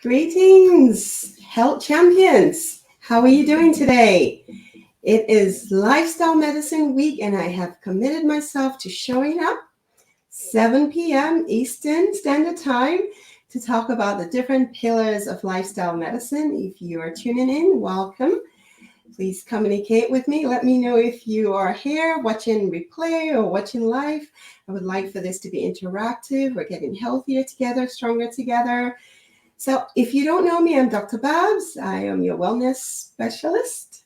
Greetings, health champions. How are you doing today? It is Lifestyle Medicine Week, and I have committed myself to showing up 7 p.m. Eastern Standard Time to talk about the different pillars of lifestyle medicine. If you are tuning in, welcome. Please communicate with me. Let me know if you are here watching replay or watching live. I would like for this to be interactive. We're getting healthier together, stronger together. So if you don't know me, I'm Dr. Babs. I am your wellness specialist.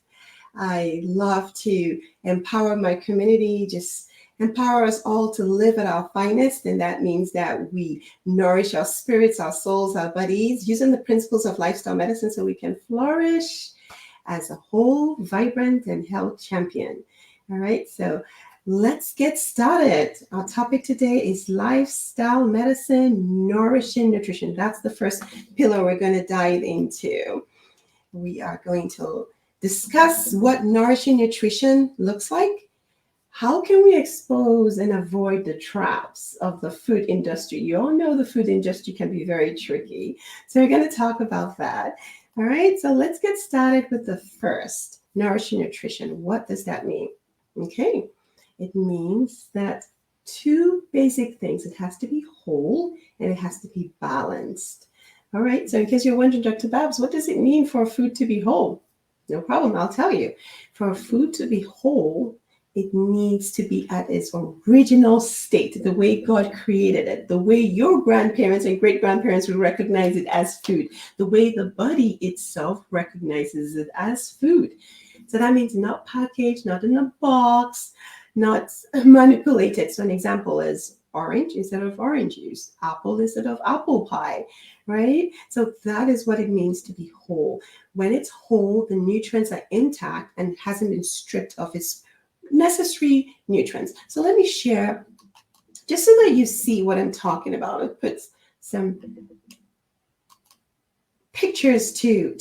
I love to empower my community, just empower us all to live at our finest. And that means that we nourish our spirits, our souls, our bodies, using the principles of lifestyle medicine so we can flourish as a whole, vibrant, and health champion. All right, so let's get started. Our topic today is lifestyle medicine, nourishing nutrition. That's the first pillar we're going to dive into. We are going to discuss what nourishing nutrition looks like. How can we expose and avoid the traps of the food industry? You all know the food industry can be very tricky. So we're going to talk about that. All right, so let's get started with the first, nourishing nutrition. What does that mean? Okay, it means that two basic things. It has to be whole and it has to be balanced. All right, so in case you're wondering, Dr. Babs, what does it mean for a food to be whole? No problem, I'll tell you. For a food to be whole, it needs to be at its original state, the way God created it, the way your grandparents and great-grandparents would recognize it as food, the way the body itself recognizes it as food. So that means not packaged, not in a box, not manipulated. So an example is orange instead of orange juice, apple instead of apple pie, right? So that is what it means to be whole. When it's whole, the nutrients are intact and hasn't been stripped of its necessary nutrients. So let me share, just so that you see what I'm talking about. I'll put some pictures to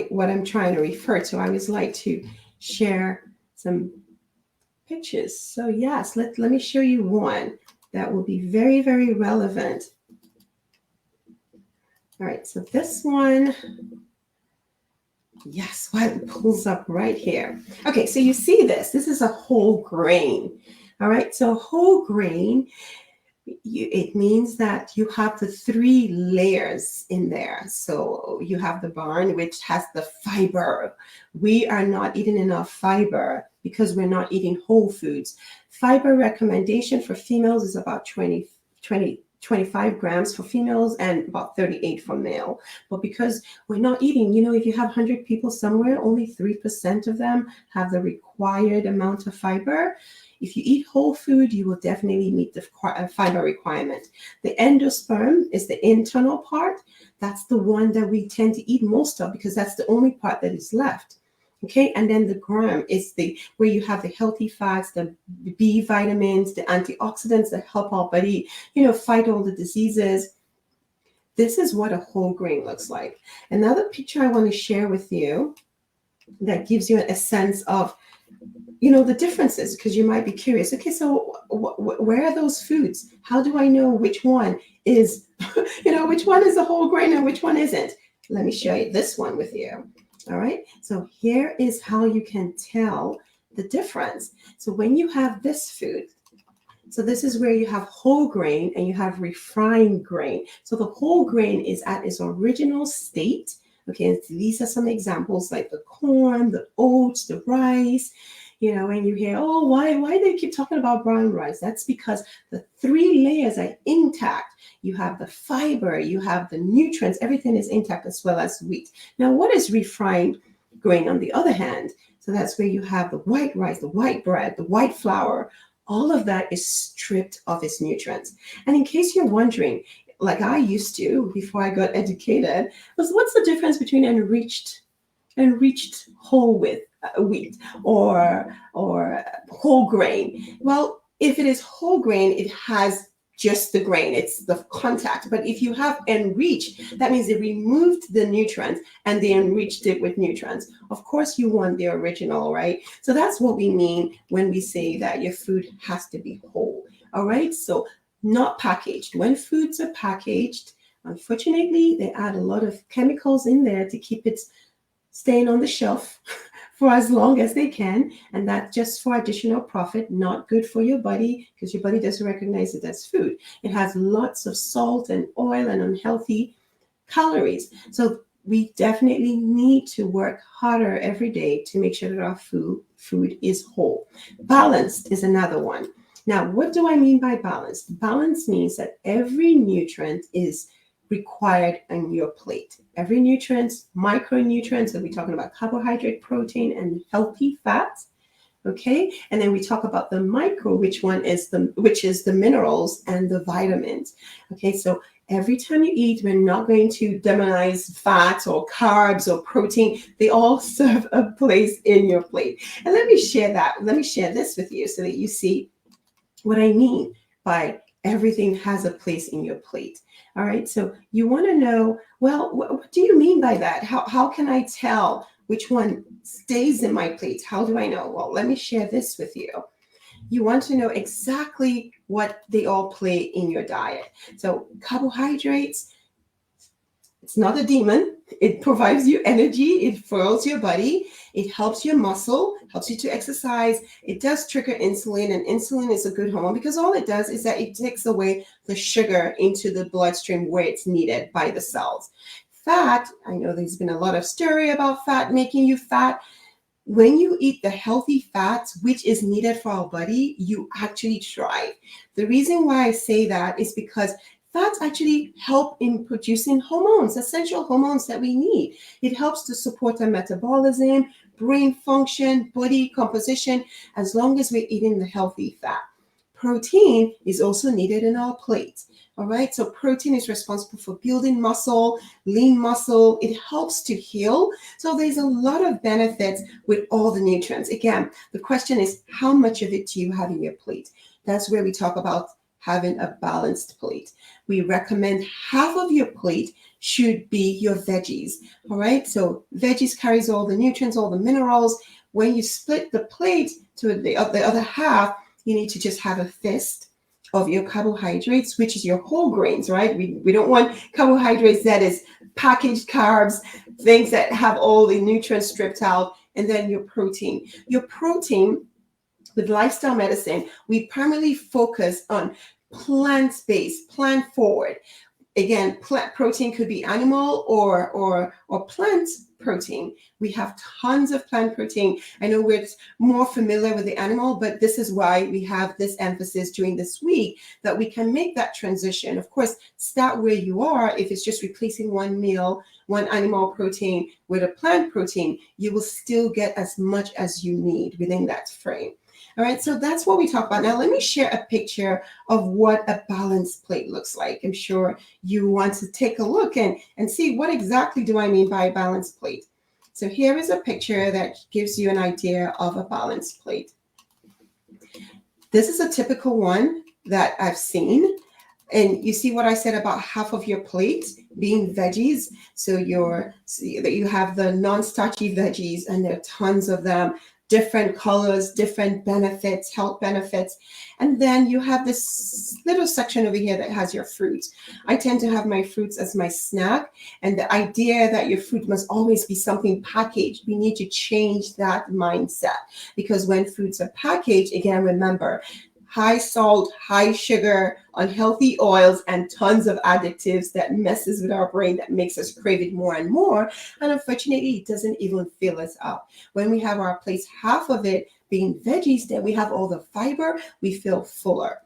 what I'm trying to refer to. I always like to share some pictures. So yes, let me show you one that will be very, very relevant. All right, so this one, yes, well, it pulls up right here. Okay, so you see this. This is a whole grain. All right, so whole grain, it means that you have the 3 layers in there. So you have the barn, which has the fiber. We are not eating enough fiber because we're not eating whole foods. Fiber recommendation for females is about 25 grams for females and about 38 for male. But because we're not eating, if you have 100 people somewhere, only 3% of them have the required amount of fiber. If you eat whole food, you will definitely meet the fiber requirement. The endosperm is the internal part. That's the one that we tend to eat most of because that's the only part that is left. Okay, and then the gram is where you have the healthy fats, the B vitamins, the antioxidants that help our body, fight all the diseases. This is what a whole grain looks like. Another picture I want to share with you that gives you a sense of, the differences, because you might be curious. Okay, so where are those foods? How do I know which one is, which one is a whole grain and which one isn't? Let me show you this one with you. All right, so here is how you can tell the difference. So when you have this food, so this is where you have whole grain and you have refined grain. So the whole grain is at its original state. Okay, these are some examples like the corn, the oats, the rice. When you hear, oh, why do they keep talking about brown rice? That's because the 3 layers are intact. You have the fiber, you have the nutrients, everything is intact as well as wheat. Now, what is refined grain on the other hand? So that's where you have the white rice, the white bread, the white flour. All of that is stripped of its nutrients. And in case you're wondering, like I used to before I got educated, what's the difference between enriched whole with wheat or whole grain? Well, if it is whole grain, it has just the grain, it's the contact. But if you have enriched, that means they removed the nutrients and they enriched it with nutrients. Of course, you want the original, right? So that's what we mean when we say that your food has to be whole. All right, so not packaged. When foods are packaged, Unfortunately, they add a lot of chemicals in there to keep it staying on the shelf for as long as they can, and that's just for additional profit. Not good for your body because your body doesn't recognize it as food. It has lots of salt and oil and unhealthy calories. So we definitely need to work harder every day to make sure that our food is whole. Balanced is another one. Now, what do I mean by balanced? Balance means that every nutrient is required on your plate. Every nutrient, micronutrients, so we're talking about carbohydrate, protein, and healthy fats. Okay, and then we talk about the micro, which is the minerals and the vitamins. Okay, so every time you eat, we're not going to demonize fats or carbs or protein. They all serve a place in your plate. And let me share this with you so that you see what I mean by everything has a place in your plate. All right, so you want to know, well, what do you mean by that? How can I tell which one stays in my plate? How do I know? Well, let me share this with you. You want to know exactly what they all play in your diet. So carbohydrates, it's not a demon. It provides you energy. It fuels your body. It helps your muscle, helps you to exercise. It does trigger insulin, and insulin is a good hormone because all it does is that it takes away the sugar into the bloodstream where it's needed by the cells. Fat, I know there's been a lot of story about fat making you fat. When you eat the healthy fats, which is needed for our body, you actually thrive. The reason why I say that is because fats actually help in producing hormones, essential hormones that we need. It helps to support our metabolism, brain function, body composition, as long as we're eating the healthy fat. Protein is also needed in our plate. All right, so protein is responsible for building muscle, lean muscle. It helps to heal. So there's a lot of benefits with all the nutrients. Again, the question is, how much of it do you have in your plate? That's where we talk about having a balanced plate. We recommend half of your plate should be your veggies. All right, so veggies carries all the nutrients, all the minerals. When you split the plate to the other half, you need to just have a fist of your carbohydrates, which is your whole grains, right? We don't want carbohydrates that is packaged carbs, things that have all the nutrients stripped out, and then your protein. Your protein, with lifestyle medicine, we primarily focus on plant-based, plant-forward. Again, plant protein could be animal or plant protein. We have tons of plant protein. I know we're more familiar with the animal, but this is why we have this emphasis during this week that we can make that transition. Of course, start where you are. If it's just replacing one meal, one animal protein with a plant protein, you will still get as much as you need within that frame. All right, so that's what we talk about. Now, let me share a picture of what a balanced plate looks like. I'm sure you want to take a look and see what exactly do I mean by a balanced plate. So here is a picture that gives you an idea of a balanced plate. This is a typical one that I've seen. And you see what I said about half of your plate being veggies. So you have the non-starchy veggies, and there are tons of them. Different colors, different benefits, health benefits. And then you have this little section over here that has your fruits. I tend to have my fruits as my snack. And the idea that your fruit must always be something packaged, we need to change that mindset. Because when foods are packaged, again, remember, high salt, high sugar, unhealthy oils, and tons of additives that messes with our brain, that makes us crave it more and more. And unfortunately, it doesn't even fill us up. When we have our plates, half of it being veggies, then we have all the fiber, we feel fuller.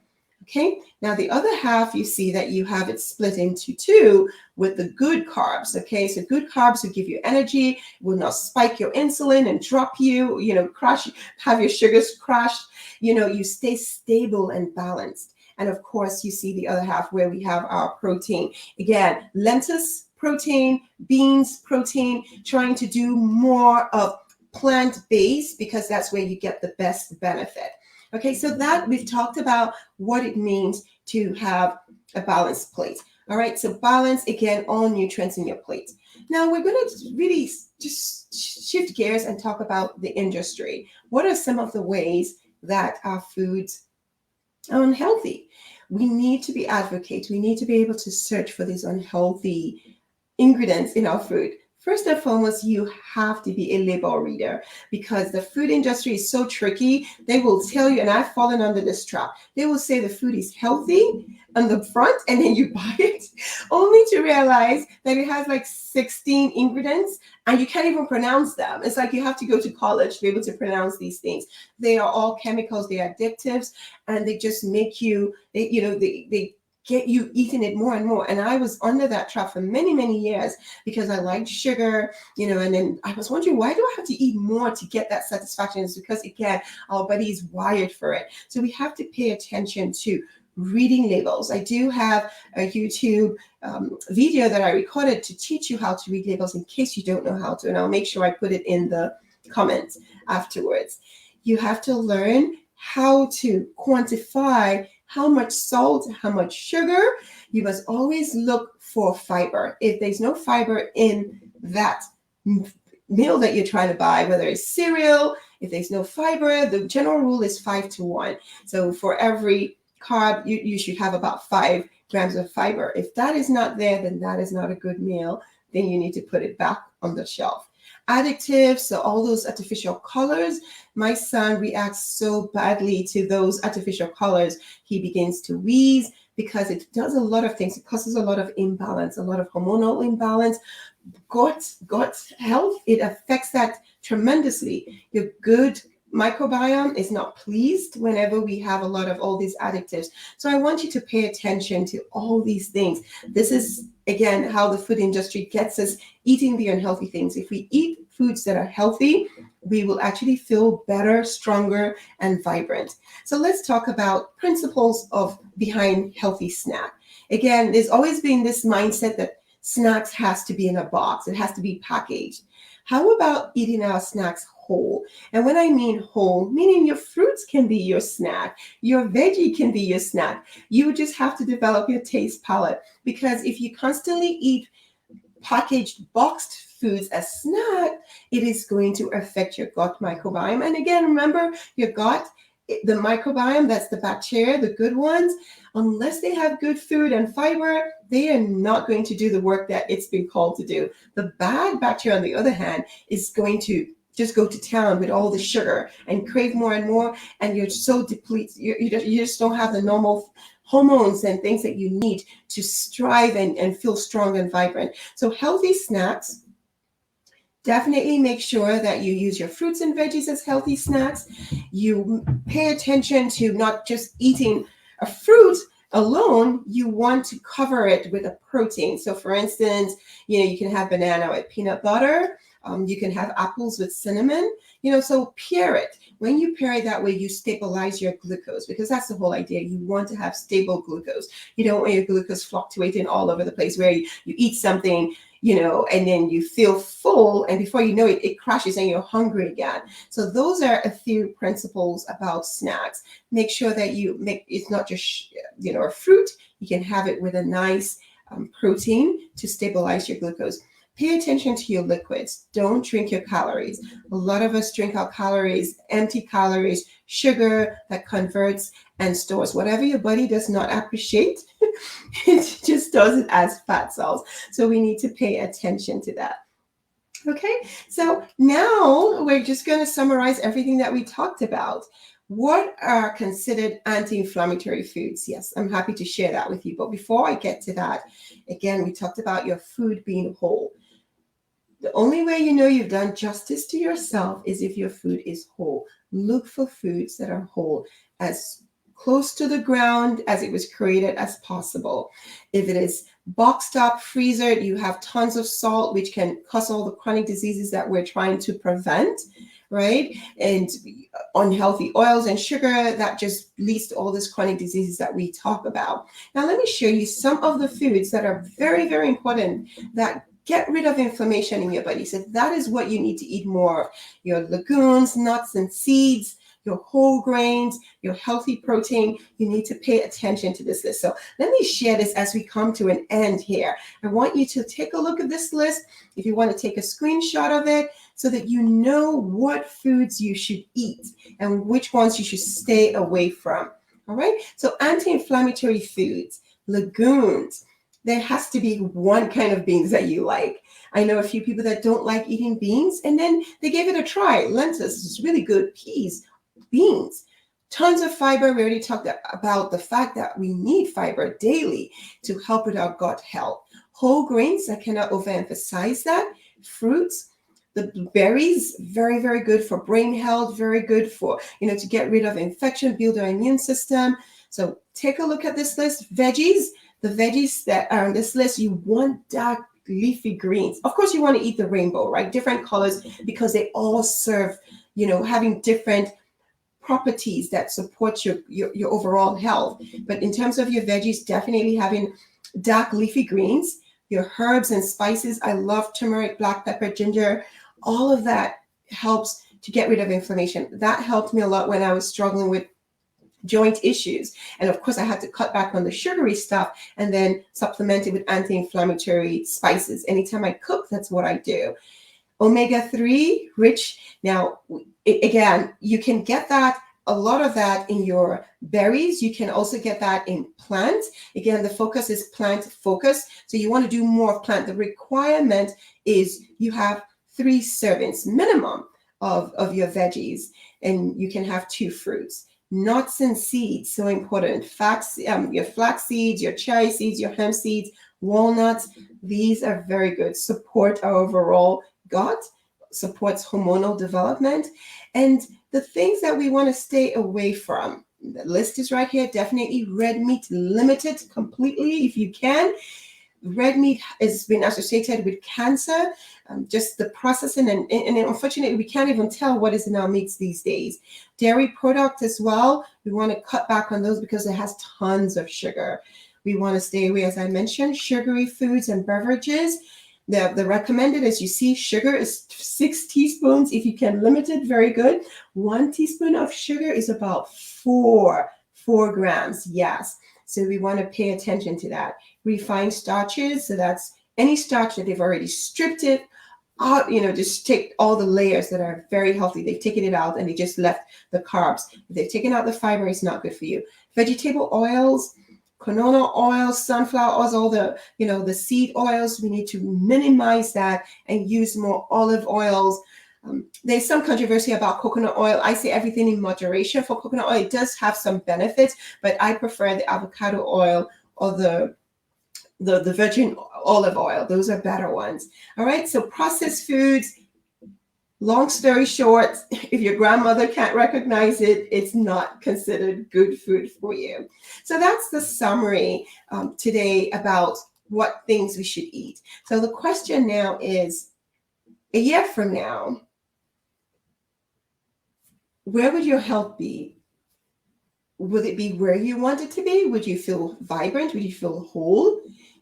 Okay, now the other half, you see that you have it split into two with the good carbs. Okay, so good carbs will give you energy, will not spike your insulin and drop you, crash, have your sugars crashed. You stay stable and balanced. And of course, you see the other half where we have our protein. Again, lentils protein, beans protein, trying to do more of plant-based because that's where you get the best benefit. Okay, so that we've talked about what it means to have a balanced plate. All right, so balance, again, all nutrients in your plate. Now we're going to really just shift gears and talk about the industry. What are some of the ways that our foods unhealthy. We need to be advocates. We need to be able to search for these unhealthy ingredients in our food. First and foremost, you have to be a label reader, because the food industry is so tricky. They will tell you, and I've fallen under this trap. They will say the food is healthy on the front, and then you buy it only to realize that it has like 16 ingredients and you can't even pronounce them. It's like you have to go to college to be able to pronounce these things. They are all chemicals, they are addictives, and they just make you, they get you eating it more and more. And I was under that trap for many, many years because I liked sugar, and then I was wondering, why do I have to eat more to get that satisfaction? It's because, again, our body is wired for it. So we have to pay attention to reading labels. I do have a YouTube video that I recorded to teach you how to read labels in case you don't know how to, and I'll make sure I put it in the comments afterwards. You have to learn how to quantify how much salt, how much sugar. You must always look for fiber. If there's no fiber in that meal that you're trying to buy, whether it's cereal, if there's no fiber, the general rule is 5-1. So for every carb, you should have about 5 grams of fiber. If that is not there, then that is not a good meal. Then you need to put it back on the shelf. Additives, so all those artificial colors. My son reacts so badly to those artificial colors. He begins to wheeze because it does a lot of things. It causes a lot of imbalance, a lot of hormonal imbalance, gut health. It affects that tremendously. Your good microbiome is not pleased whenever we have a lot of all these additives. So I want you to pay attention to all these things. This is, again, how the food industry gets us eating the unhealthy things. If we eat foods that are healthy, we will actually feel better, stronger, and vibrant. So let's talk about principles behind healthy snack. Again, there's always been this mindset that snacks has to be in a box. It has to be packaged. How about eating our snacks whole? And when I mean whole, meaning your fruits can be your snack, your veggie can be your snack. You just have to develop your taste palette, because if you constantly eat packaged, boxed foods as snack, it is going to affect your gut microbiome. And again, remember, your gut, the microbiome, that's the bacteria, the good ones, unless they have good food and fiber, they are not going to do the work that it's been called to do. The bad bacteria, on the other hand, is going to just go to town with all the sugar and crave more and more, and you're so depleted. You just don't have the normal hormones and things that you need to strive and feel strong and vibrant. So healthy snacks, definitely make sure that you use your fruits and veggies as healthy snacks. You pay attention to not just eating a fruit alone. You want to cover it with a protein. So for instance, you can have banana with peanut butter. You can have apples with cinnamon, so pair it. When you pair it that way, you stabilize your glucose, because that's the whole idea. You want to have stable glucose. You don't want your glucose fluctuating all over the place where you eat something, and then you feel full, and before you know it, it crashes and you're hungry again. So those are a few principles about snacks. Make sure that it's not just, a fruit. You can have it with a nice protein to stabilize your glucose. Pay attention to your liquids. Don't drink your calories. A lot of us drink our calories, empty calories, sugar that converts and stores. Whatever your body does not appreciate, it just does it as fat cells. So we need to pay attention to that. Okay, so now we're just going to summarize everything that we talked about. What are considered anti-inflammatory foods? Yes, I'm happy to share that with you. But before I get to that, again, we talked about your food being whole. The only way you've done justice to yourself is if your food is whole. Look for foods that are whole, as close to the ground as it was created as possible. If it is boxed up, freezered, you have tons of salt, which can cause all the chronic diseases that we're trying to prevent, right? And unhealthy oils and sugar, that just leads to all these chronic diseases that we talk about. Now, let me show you some of the foods that are very, very important that get rid of inflammation in your body. So that is what you need to eat more of. Your legumes, nuts, and seeds, your whole grains, your healthy protein. You need to pay attention to this list. So let me share this as we come to an end here. I want you to take a look at this list. If you want to take a screenshot of it, so that you know what foods you should eat and which ones you should stay away from. All right. So anti-inflammatory foods, legumes. There has to be one kind of beans that you like. I know a few people that don't like eating beans, and then they gave it a try. Lentils is really good. Peas, beans, tons of fiber. We already talked about the fact that we need fiber daily to help with our gut health. Whole grains, I cannot overemphasize that. Fruits, the berries, very, very good for brain health, very good for, to get rid of infection, build our immune system. So take a look at this list. Veggies, the veggies that are on this list, you want dark leafy greens. Of course, you want to eat the rainbow, right? Different colors, because they all serve, having different properties that support your overall health. But in terms of your veggies, definitely having dark leafy greens, your herbs and spices. I love turmeric, black pepper, ginger. All of that helps to get rid of inflammation. That helped me a lot when I was struggling with joint issues. And of course, I had to cut back on the sugary stuff and then supplement it with anti-inflammatory spices. Anytime I cook, that's what I do. Omega-3 rich. Now, again, you can get that, a lot of that in your berries. You can also get that in plants. Again, the focus is plant focus. So you want to do more of plant. The requirement is you have 3 servings minimum of your veggies, and you can have 2 fruits. Nuts and seeds, so important. Your flax seeds, your cherry seeds, your hemp seeds, walnuts, these are very good. Support our overall gut, supports hormonal development. And the things that we want to stay away from, the list is right here. Definitely red meat, limited completely if you can. Red meat has been associated with cancer, just the processing, and unfortunately, we can't even tell what is in our meats these days. Dairy product as well, we want to cut back on those because it has tons of sugar. We want to stay away, as I mentioned, sugary foods and beverages. The recommended, as you see, sugar is 6 teaspoons. If you can limit it, very good. 1 teaspoon of sugar is about 4 grams. Yes. So we want to pay attention to that. Refined starches, so that's any starch that they've already stripped it out, just take all the layers that are very healthy. They've taken it out and they just left the carbs. If they've taken out the fiber, it's not good for you. Vegetable oils, canola oil, sunflower oils, all the, the seed oils, we need to minimize that and use more olive oils. There's some controversy about coconut oil. I say everything in moderation for coconut oil. It does have some benefits, but I prefer the avocado oil or the virgin olive oil. Those are better ones. All right, so processed foods, long story short, if your grandmother can't recognize it, it's not considered good food for you. So that's the summary today about what things we should eat. So the question now is, a year from now, where would your health be? Would it be where you want it to be? Would you feel vibrant? Would you feel whole?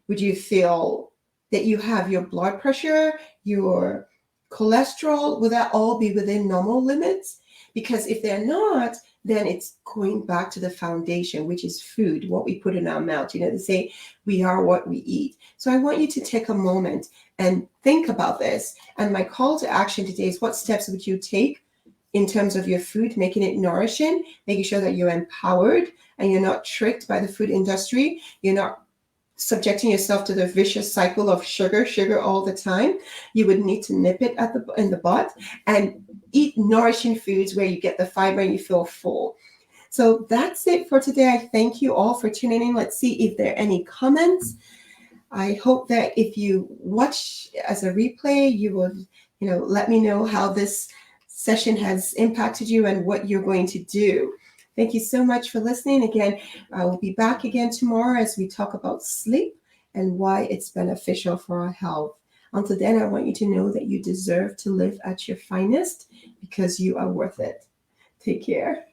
Would you feel that you have your blood pressure, your cholesterol? Will that all be within normal limits? Because if they're not, then it's going back to the foundation, which is food, what we put in our mouth. They say we are what we eat. So I want you to take a moment and think about this. And my call to action today is, what steps would you take in terms of your food, making it nourishing, making sure that you're empowered and you're not tricked by the food industry. You're not subjecting yourself to the vicious cycle of sugar all the time. You would need to nip it in the bud and eat nourishing foods where you get the fiber and you feel full. So that's it for today. I thank you all for tuning in. Let's see if there are any comments. I hope that if you watch as a replay, you will, let me know how this session has impacted you and what you're going to do. Thank you so much for listening. Again, I will be back again tomorrow as we talk about sleep and why it's beneficial for our health. Until then, I want you to know that you deserve to live at your finest because you are worth it. Take care.